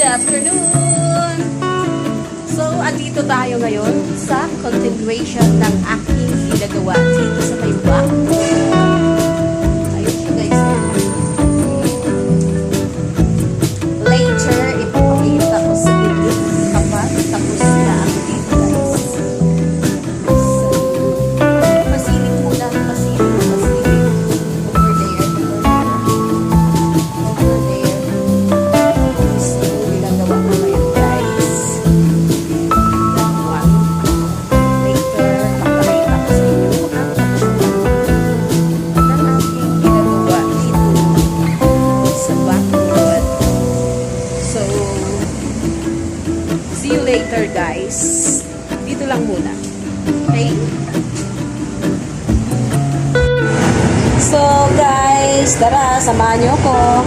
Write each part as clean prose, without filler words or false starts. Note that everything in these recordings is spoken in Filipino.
afternoon! So, andito tayo ngayon sa continuation ng aking ginagawa dito sa may background. Ayun siya guys. Later, ipapakita ko sa inyo kapag tapos na ako dito guys. So, pasilip muna, pasilip. Over there. So, ginagawa ko ngayon guys. That one. Later, papakita ko sa inyo ang aking ginagawa dito sa backwood. So, see you later guys. Dito lang muna. Okay? So guys, tara, samahan niyo ko.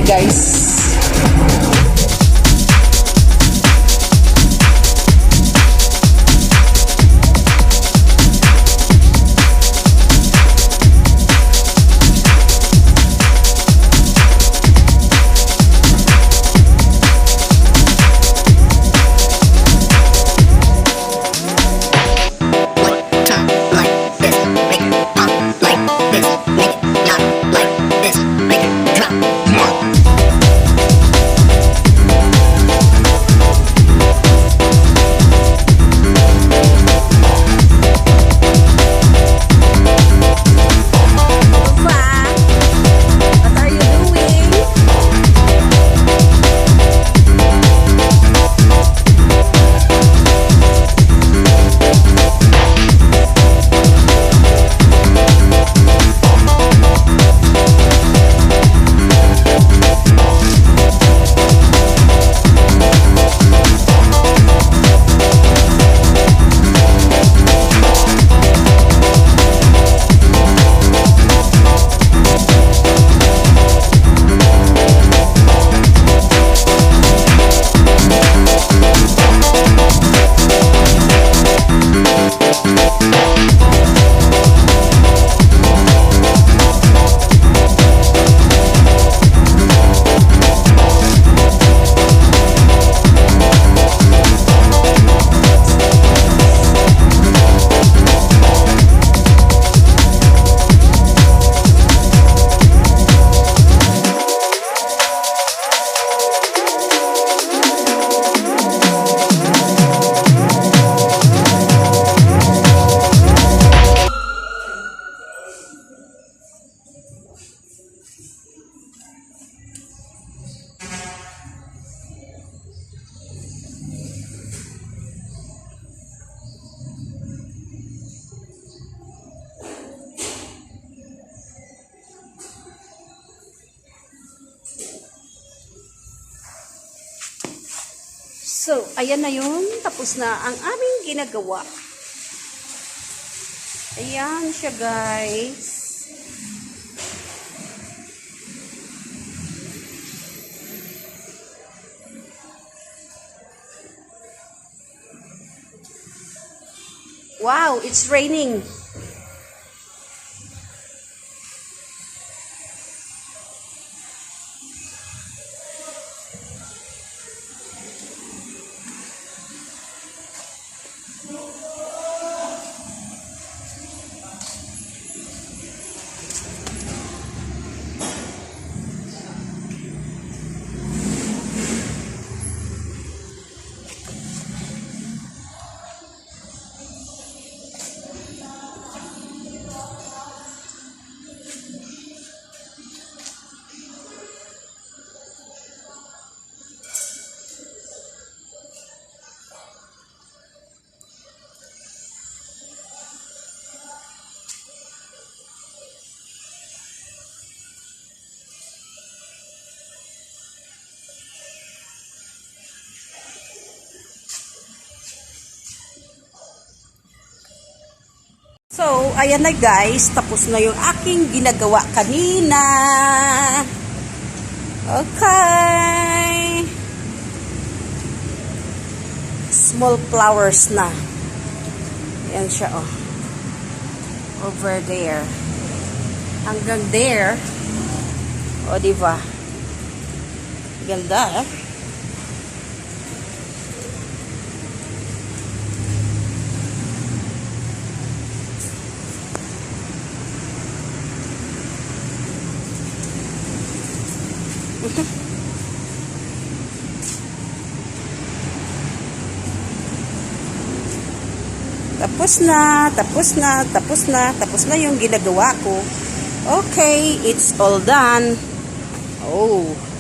guys. So, ayan na yun. Tapos na ang aming ginagawa. Ayan siya, guys. Wow, it's raining. So, ayan na guys, tapos na yung aking ginagawa kanina. Okay. Small flowers na. Ayan siya, oh. Over there. Hanggang there. O, diba? Ganda, eh. Tapos na yung ginagawa ko. Okay, it's all done. Oh.